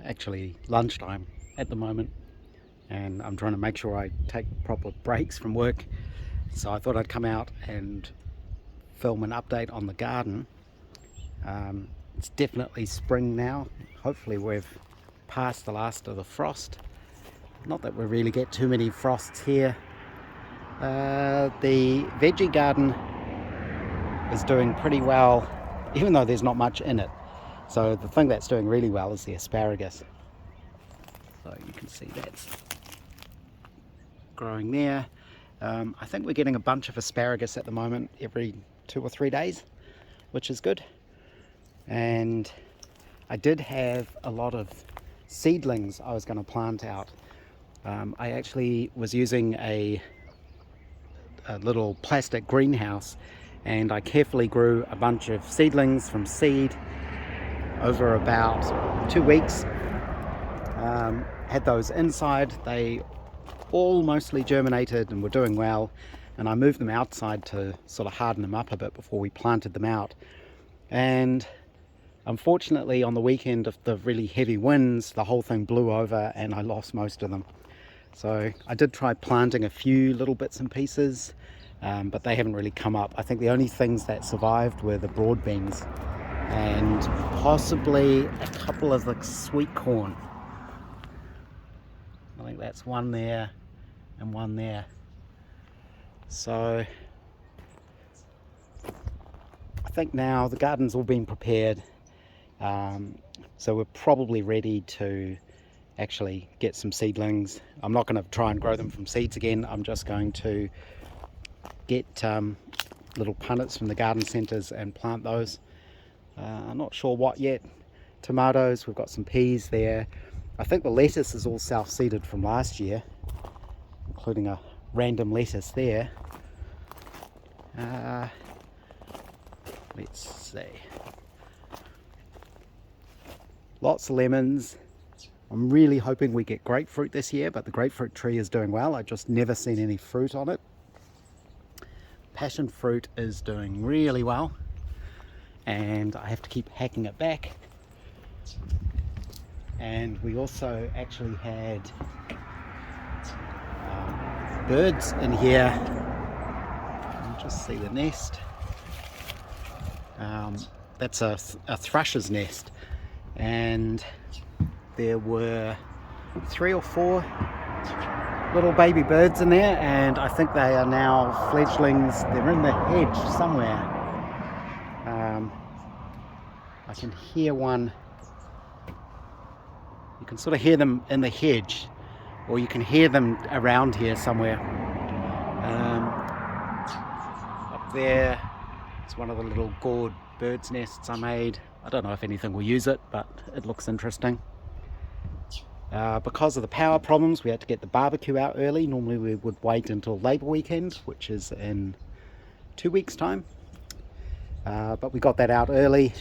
actually lunchtime at the moment, and I'm trying to make sure I take proper breaks from work. So I thought I'd come out and film an update on the garden. It's definitely spring now. Hopefully we've passed the last of the frost. Not that we really get too many frosts here. The veggie garden is doing pretty well, even though there's not much in it. So the thing that's doing really well is the asparagus. So you can see that's growing there. I think we're getting a bunch of asparagus at the moment every 2 or 3 days, which is good. And I did have a lot of seedlings I was going to plant out. I actually was using a little plastic greenhouse, and I carefully grew a bunch of seedlings from seed over about 2 weeks. Had those inside. They all mostly germinated and were doing well, and I moved them outside to sort of harden them up a bit before we planted them out. And unfortunately, on the weekend of the really heavy winds, the whole thing blew over and I lost most of them. So I did try planting a few little bits and pieces, but they haven't really come up. I think the only things that survived were the broad beans and possibly a couple of the sweet corn. I think that's one there and one there. So I think now the garden's all been prepared. So we're probably ready to actually get some seedlings. I'm not going to try and grow them from seeds again. I'm just going to get little punnets from the garden centres and plant those. I'm not sure what yet. Tomatoes, we've got some peas there. I think the lettuce is all self-seeded from last year, including a random lettuce there. Let's see. Lots of lemons. I'm really hoping we get grapefruit this year, but the grapefruit tree is doing well. I've just never seen any fruit on it. Passion fruit is doing really well, and I have to keep hacking it back. And we also actually had birds in here. You can just see the nest. That's a thrush's nest, and there were 3 or 4 little baby birds in there, and I think they are now fledglings. They're in the hedge somewhere. I can hear one. You can sort of hear them in the hedge, or you can hear them around here somewhere. Up there is one of the little gourd birds' nests I made. I don't know if anything will use it, but it looks interesting. Because of the power problems, we had to get the barbecue out early. Normally we would wait until Labour weekend, which is in 2 weeks' time. But we got that out early.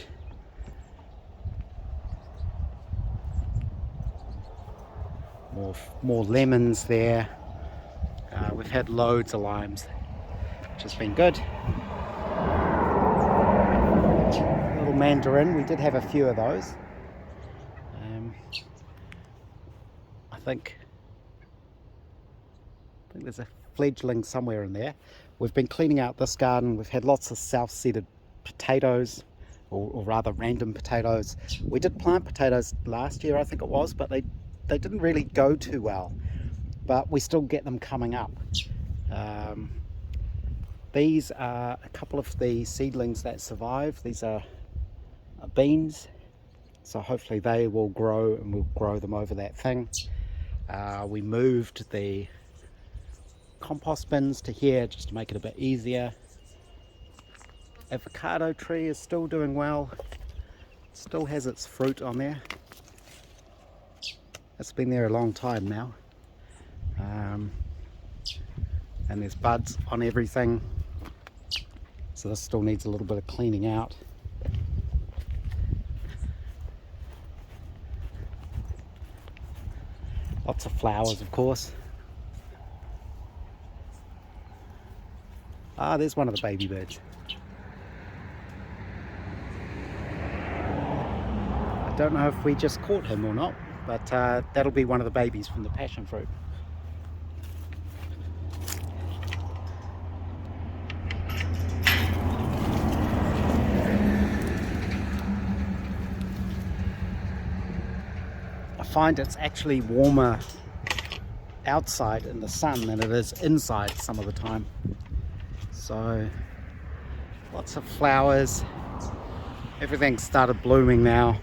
More lemons there. We've had loads of limes, which has been good. Little mandarin, we did have a few of those. I think there's a fledgling somewhere in there. We've been cleaning out this garden. We've had lots of self-seeded potatoes, or rather random potatoes. We did plant potatoes last year, I think it was, but they didn't really go too well, but we still get them coming up. These are a couple of the seedlings that survive. These are beans, so hopefully they will grow, and we'll grow them over that thing. We moved the compost bins to here just to make it a bit easier. Avocado tree is still doing well. It still has its fruit on there. It's been there a long time now. And there's buds on everything. So this still needs a little bit of cleaning out. Lots of flowers, of course. Ah, there's one of the baby birds. I don't know if we just caught him or not. but that'll be one of the babies from the passion fruit. I find it's actually warmer outside in the sun than it is inside some of the time. So lots of flowers, everything's started blooming now.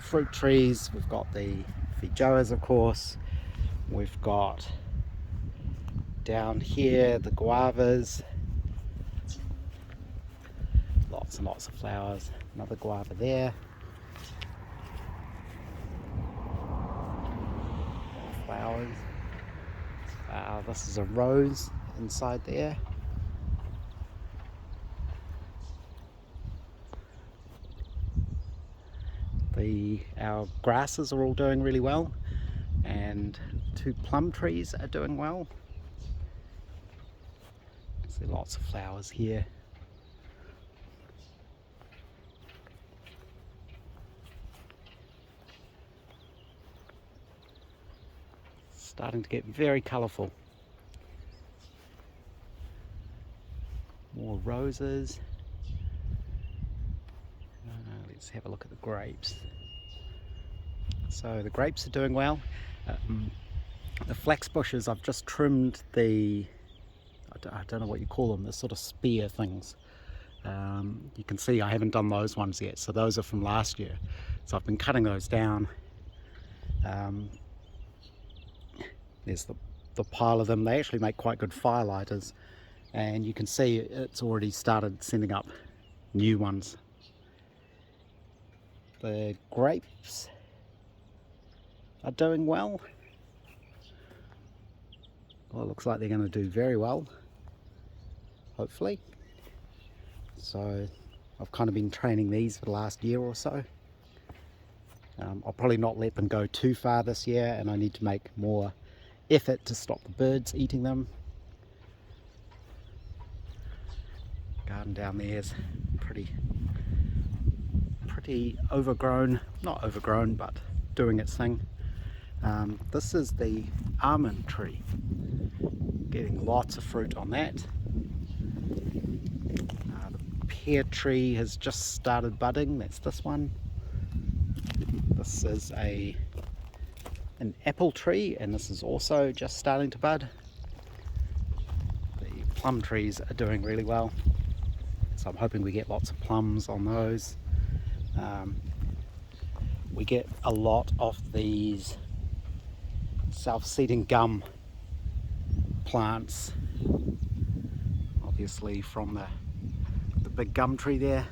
Fruit trees, we've got the feijoas, of course, we've got down here the guavas, lots and lots of flowers. Another guava there, more flowers. This is a rose inside there. Our grasses are all doing really well, and 2 plum trees are doing well. See lots of flowers here. Starting to get very colourful. More roses. Let's have a look at the grapes. So the grapes are doing well. The flax bushes, I've just trimmed the, I don't know what you call them, the sort of spear things. You can see I haven't done those ones yet, so those are from last year. So I've been cutting those down. There's the pile of them. They actually make quite good firelighters, and you can see it's already started sending up new ones. The grapes are doing well. Well, it looks like they're going to do very well, hopefully. So I've kind of been training these for the last year or so. I'll probably not let them go too far this year, and I need to make more effort to stop the birds eating them. Garden down there is pretty overgrown, not overgrown, but doing its thing. This is the almond tree, getting lots of fruit on that. The pear tree has just started budding, that's this one. This is an apple tree, and this is also just starting to bud. The plum trees are doing really well, so I'm hoping we get lots of plums on those. We get a lot of these self-seeding gum plants, obviously from the big gum tree there.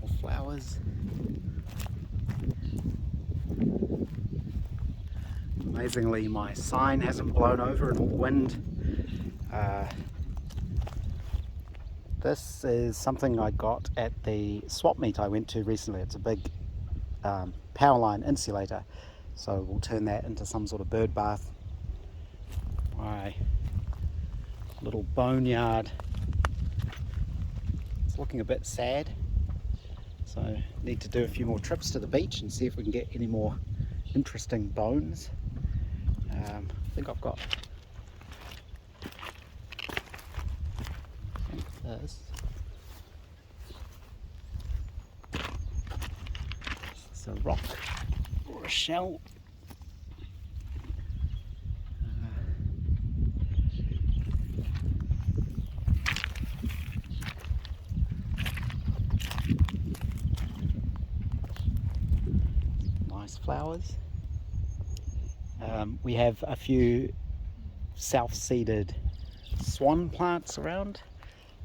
More flowers. Amazingly, my sign hasn't blown over in all the wind. This is something I got at the swap meet I went to recently. It's a big power line insulator, so we'll turn that into some sort of bird bath. My little boneyard, it's looking a bit sad, so need to do a few more trips to the beach and see if we can get any more interesting bones. I think I've got this. It's a rock or a shell. Nice flowers. We have a few self-seeded swan plants around.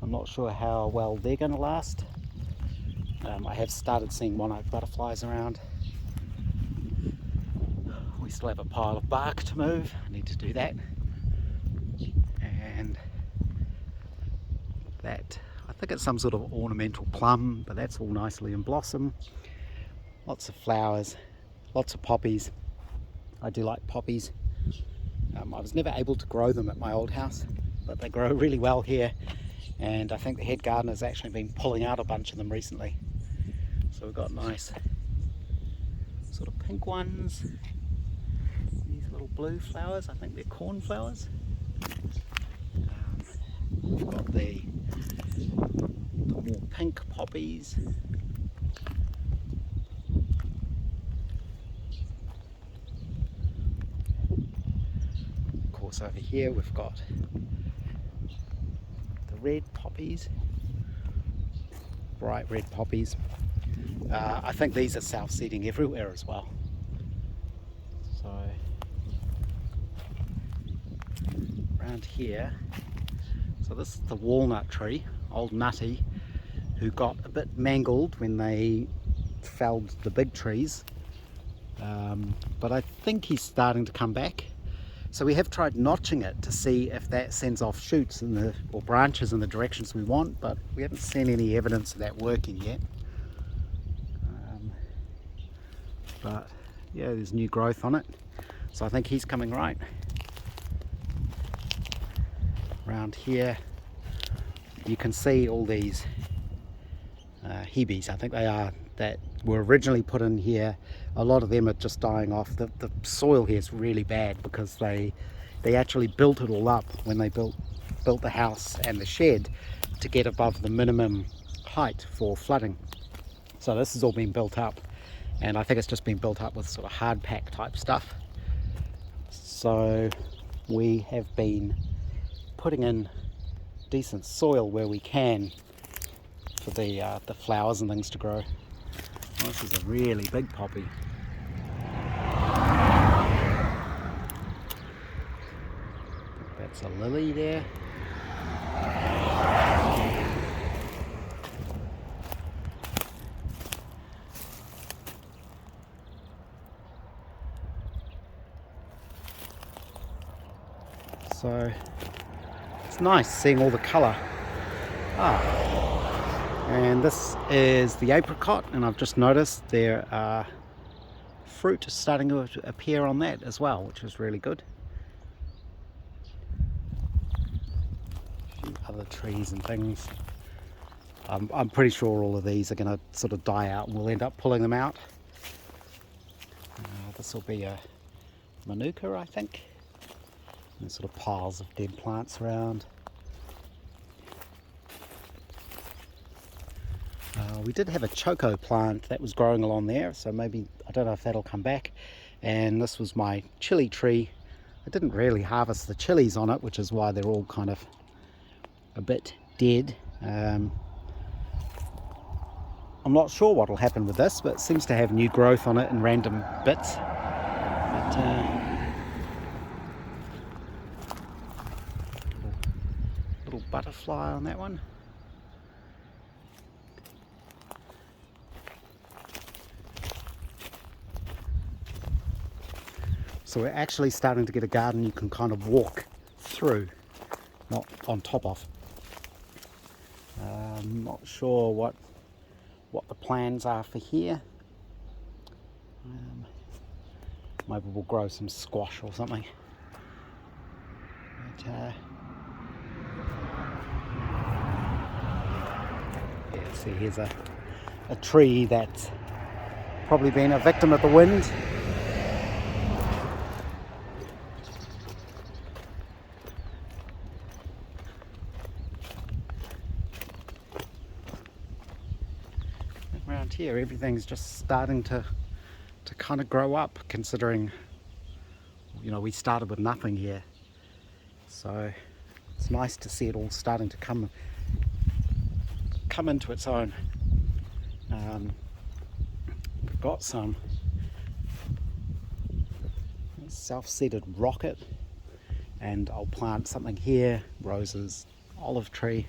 I'm not sure how well they're going to last. I have started seeing monarch butterflies around. We still have a pile of bark to move. I need to do that. And that, I think it's some sort of ornamental plum, but that's all nicely in blossom. Lots of flowers, lots of poppies. I do like poppies. I was never able to grow them at my old house, but they grow really well here, and I think the head gardener's actually been pulling out a bunch of them recently. So we've got nice sort of pink ones, these little blue flowers, I think they're cornflowers. We've got the more pink poppies. Of course over here we've got the red poppies, bright red poppies. I think these are self-seeding everywhere as well. So around here, so this is the walnut tree, old Nutty, who got a bit mangled when they felled the big trees, but I think he's starting to come back. So we have tried notching it to see if that sends off shoots or branches in the directions we want, but we haven't seen any evidence of that working yet. But yeah, there's new growth on it, so I think he's coming right. Around here you can see all these hebes, I think they are, that were originally put in here. A lot of them are just dying off. The soil here is really bad because they actually built it all up when they built the house and the shed to get above the minimum height for flooding. So this has all been built up, and I think it's just been built up with sort of hard pack type stuff. So we have been putting in decent soil where we can for the flowers and things to grow. Well, this is a really big poppy. That's a lily there. So it's nice seeing all the colour. And this is the apricot, and I've just noticed there are fruit starting to appear on that as well, which is really good. A few other trees and things. I'm pretty sure all of these are going to sort of die out and we'll end up pulling them out. This will be a manuka, I think. There's sort of piles of dead plants around. We did have a choco plant that was growing along there, so maybe, I don't know if that'll come back. And this was my chili tree. I didn't really harvest the chilies on it, which is why they're all kind of a bit dead. I'm not sure what will happen with this, but it seems to have new growth on it in random bits. But, little butterfly on that one. So we're actually starting to get a garden you can kind of walk through, not on top of. I'm not sure what the plans are for here. Maybe we'll grow some squash or something. But, yeah, see, here's a tree that's probably been a victim of the wind. Around here everything's just starting to kind of grow up, considering, you know, we started with nothing here. So it's nice to see it all starting to come into its own. We've got some self-seeded rocket, and I'll plant something here, roses, olive tree.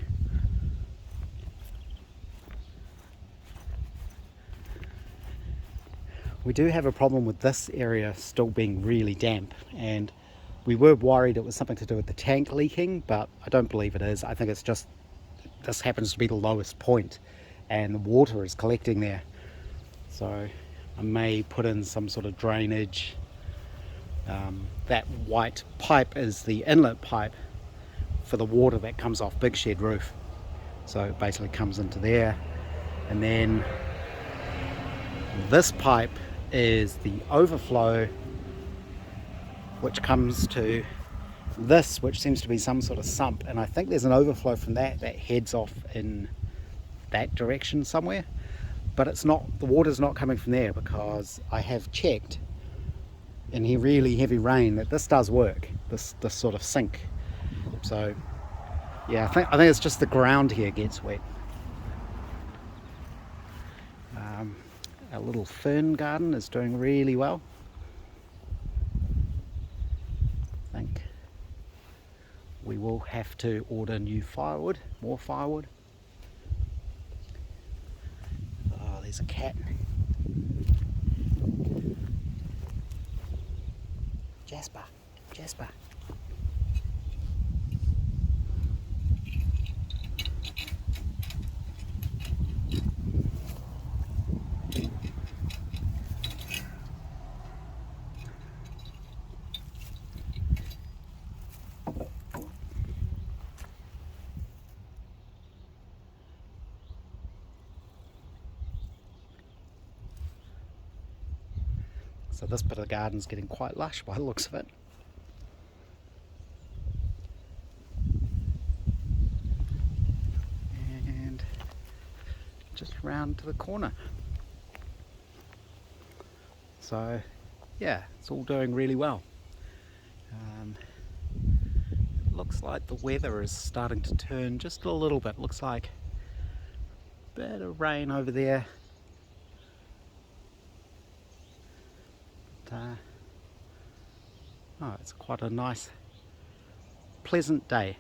We do have a problem with this area still being really damp, and we were worried it was something to do with the tank leaking, but I don't believe it is. I think it's just, this happens to be the lowest point and the water is collecting there. So I may put in some sort of drainage. That white pipe is the inlet pipe for the water that comes off Big Shed roof. So it basically comes into there, and then This pipe is the overflow which comes to this, which seems to be some sort of sump, and I think there's an overflow from that heads off in that direction somewhere, but it's not, the water's not coming from there, because I have checked in really heavy rain that this does work, this sort of sink. So yeah, I think it's just the ground here gets wet. Our little fern garden is doing really well. I think we will have to order new firewood, more firewood. Oh, there's a cat. Jasper, Jasper. So this bit of the garden's getting quite lush by the looks of it. And just round to the corner. So yeah, it's all doing really well. Looks like the weather is starting to turn just a little bit. Looks like a bit of rain over there. Oh, it's quite a nice, pleasant day.